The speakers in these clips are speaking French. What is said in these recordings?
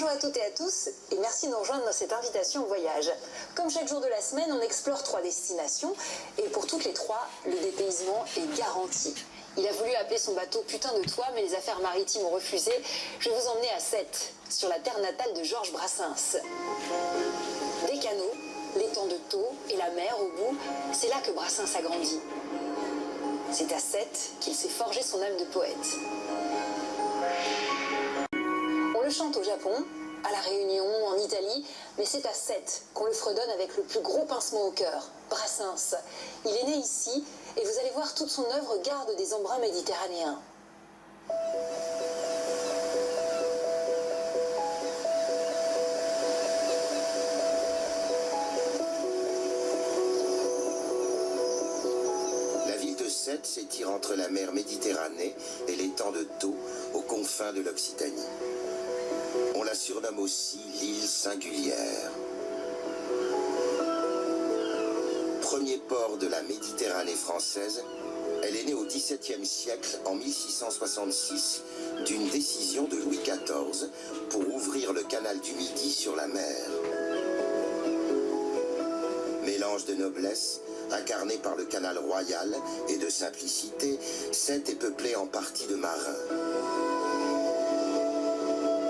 Bonjour à toutes et à tous et merci de nous rejoindre dans cette invitation au voyage. Comme chaque jour de la semaine, on explore 3 destinations et pour toutes les 3, le dépaysement est garanti. Il a voulu appeler son bateau Putain de toi, mais les affaires maritimes ont refusé. Je vais vous emmener à Sète, sur la terre natale de Georges Brassens. Des canaux, l'étang de Thau et la mer au bout, c'est là que Brassens a grandi. C'est à Sète qu'il s'est forgé son âme de poète. On le chante au Japon, à La Réunion, en Italie, mais c'est à Sète qu'on le fredonne avec le plus gros pincement au cœur, Brassens. Il est né ici et vous allez voir toute son œuvre garde des embruns méditerranéens. La ville de Sète s'étire entre la mer Méditerranée et l'étang de Thau, aux confins de l'Occitanie. On la surnomme aussi l'île singulière. Premier port de la Méditerranée française, elle est née au XVIIe siècle, en 1666, d'une décision de Louis XIV pour ouvrir le canal du Midi sur la mer. Mélange de noblesse, incarné par le canal royal, et de simplicité, Sète est peuplée en partie de marins.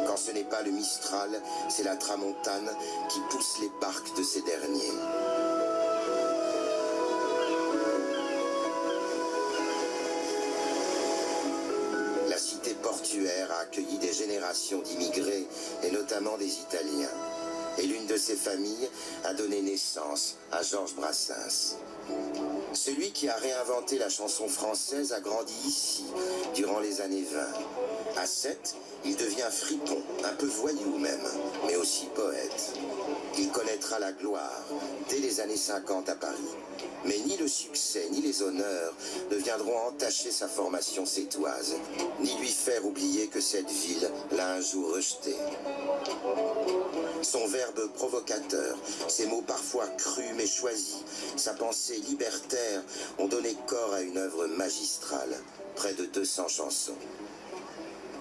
Quand ce n'est pas le Mistral, c'est la Tramontane qui pousse les barques de ces derniers. La cité portuaire a accueilli des générations d'immigrés, et notamment des Italiens. Et l'une de ces familles a donné naissance à Georges Brassens. Celui qui a réinventé la chanson française a grandi ici, durant les années 20. À Sète, il devient fripon, un peu voyou même, mais aussi poète. Il connaîtra la gloire dès les années 50 à Paris. Mais ni le succès ni les honneurs ne viendront entacher sa formation sétoise, ni lui faire oublier que cette ville l'a un jour rejeté. Son verbe provocateur, ses mots parfois crus mais choisis, sa pensée libertaire ont donné corps à une œuvre magistrale, près de 200 chansons.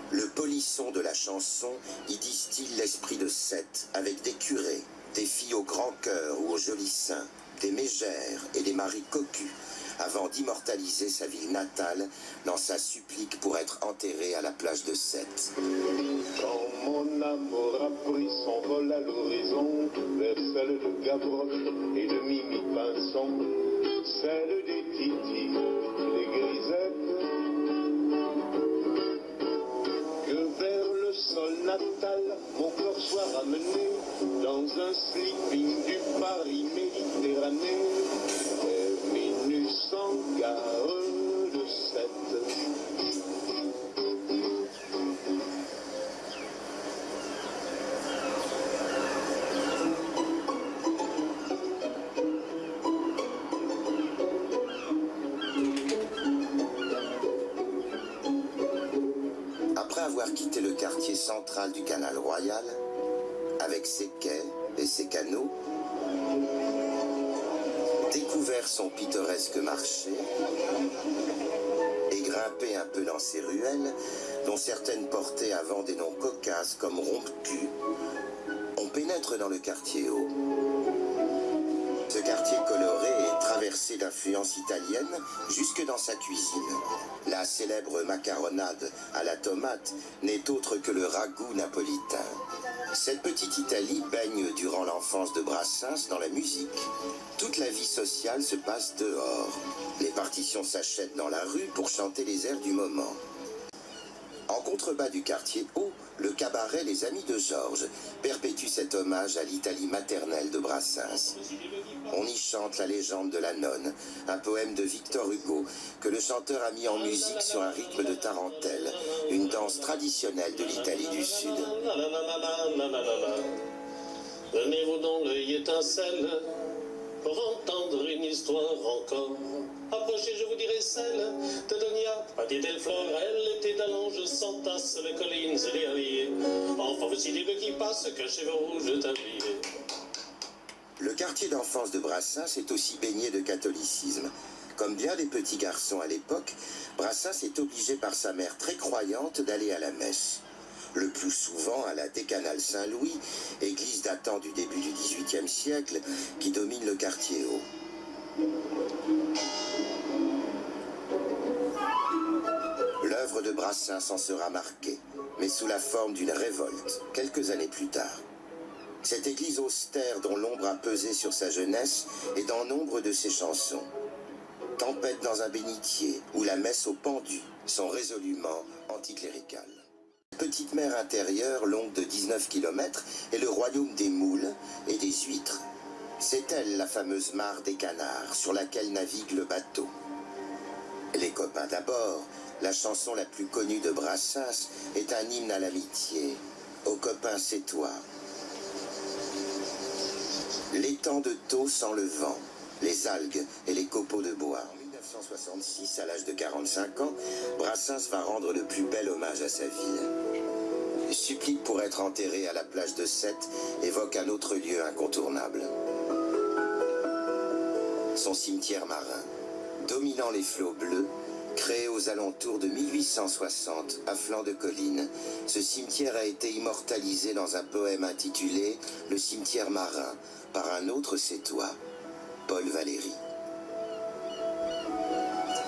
Le polisson de la chanson y distille l'esprit de Sète, avec des curés, des filles au grand cœur ou au joli sein, des mégères et des maris cocus, avant d'immortaliser sa ville natale dans sa supplique pour être enterré à la plage de Sète. Quand mon amour a pris son vol à l'horizon, vers celle de Gavroche et de Mimi Pinson, celle des Titi, des grisettes, que vers le sol natal, mon corps soit ramené dans un sleeping du Paris Méditerranée, terminus en gare de Sète. Après avoir quitté le quartier central du canal royal, avec ses quais et ses canaux, découvert son pittoresque marché et grimpé un peu dans ses ruelles, dont certaines portaient avant des noms cocasses comme Rompe-Cul, on pénètre dans le quartier haut. Ce quartier coloré est traversé d'influences italiennes jusque dans sa cuisine. La célèbre macaronade à la tomate n'est autre que le ragoût napolitain. Cette petite Italie baigne durant l'enfance de Brassens dans la musique. Toute la vie sociale se passe dehors. Les partitions s'achètent dans la rue pour chanter les airs du moment. En contrebas du quartier haut, le cabaret Les Amis de Georges perpétue cet hommage à l'Italie maternelle de Brassens. On y chante la légende de la nonne, un poème de Victor Hugo que le chanteur a mis en musique sur un rythme de tarentelle, une danse traditionnelle de l'Italie du Sud. Donnez-vous donc l'œil étincelle pour entendre une histoire encore. Approchez, je vous dirai celle de Donia, petite fleur, elle était d'Allange, sans tasse, les collines et les halliers. Enfin, voici des bœufs qui passent, cachez-vous rouges tabliers. Le quartier d'enfance de Brassens est aussi baigné de catholicisme. Comme bien des petits garçons à l'époque, Brassens est obligé par sa mère très croyante d'aller à la messe. le plus souvent à la Décanale Saint-Louis, église datant du début du XVIIIe siècle qui domine le quartier haut. L'œuvre de Brassens en sera marquée, mais sous la forme d'une révolte, quelques années plus tard. Cette église austère dont l'ombre a pesé sur sa jeunesse est dans nombre de ses chansons. Tempête dans un bénitier ou la messe au pendu sont résolument anticléricales. Petite mer intérieure longue de 19 km est le royaume des moules et des huîtres. C'est elle la fameuse mare des canards sur laquelle navigue le bateau. Les copains d'abord, la chanson la plus connue de Brassens est un hymne à l'amitié. Aux copains c'est toi. L'étang de Thau sent le vent, les algues et les copeaux de bois. En 1966, à l'âge de 45 ans, Brassens va rendre le plus bel hommage à sa ville. Supplique pour être enterré à la plage de Sète évoque un autre lieu incontournable. Son cimetière marin, dominant les flots bleus, créé aux alentours de 1860 à flanc de colline, ce cimetière a été immortalisé dans un poème intitulé « Le cimetière marin » par un autre sétois, Paul Valéry.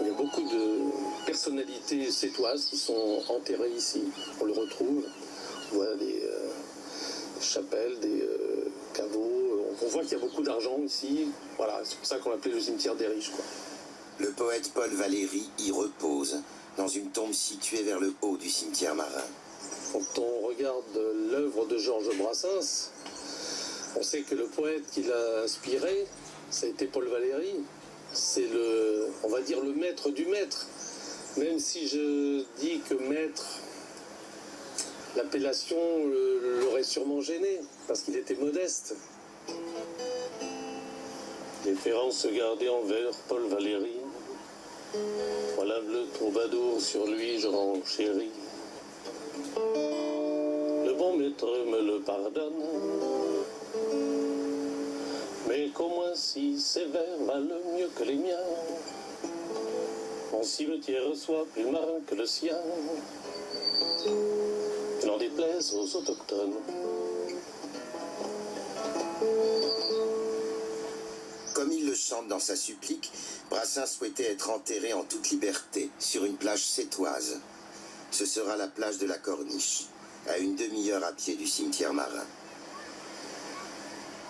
Il y a beaucoup de personnalités sétoises qui sont enterrées ici. On le retrouve. On voit des chapelles, des caveaux. On voit qu'il y a beaucoup d'argent ici. Voilà, c'est pour ça qu'on l'appelait le cimetière des riches, quoi. Le poète Paul Valéry y repose, dans une tombe située vers le haut du cimetière marin. Quand on regarde l'œuvre de Georges Brassens, on sait que le poète qui l'a inspiré, ça a été Paul Valéry. C'est on va dire, le maître du maître. Même si je dis que maître, l'appellation l'aurait sûrement gêné, parce qu'il était modeste. Déférence gardée envers Paul Valéry. Voilà le troubadour, sur lui je renchéris. Le bon maître me le pardonne, mais qu'au moins si ses vers valent mieux que les miens, mon cimetière soit plus marin que le sien, que n'en déplaise aux autochtones. Comme il le chante dans sa supplique, Brassens souhaitait être enterré en toute liberté sur une plage sétoise. Ce sera la plage de la Corniche, à une demi-heure à pied du cimetière marin.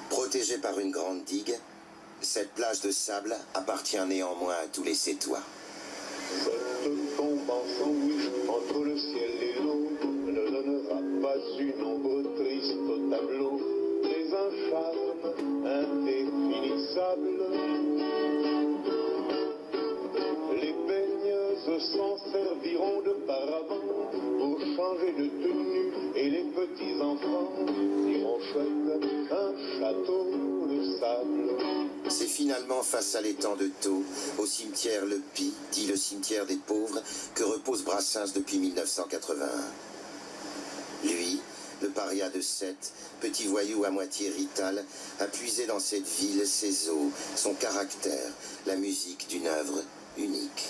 Protégée par une grande digue, cette plage de sable appartient néanmoins à tous les Sétois. Cette tombe en sandwich entre le ciel et l'eau ne donnera pas une ombre triste au tableau, mais un charme indéfinissable. Les baigneuses s'en serviront de paravent pour changer de tenue et les petits enfants iront chouette un château de sable. C'est finalement face à l'étang de Thau, au cimetière Le Py, dit le cimetière des pauvres, que repose Brassens depuis 1981. Lui, le paria de Sète, petit voyou à moitié rital, a puisé dans cette ville ses os, son caractère, la musique d'une œuvre unique.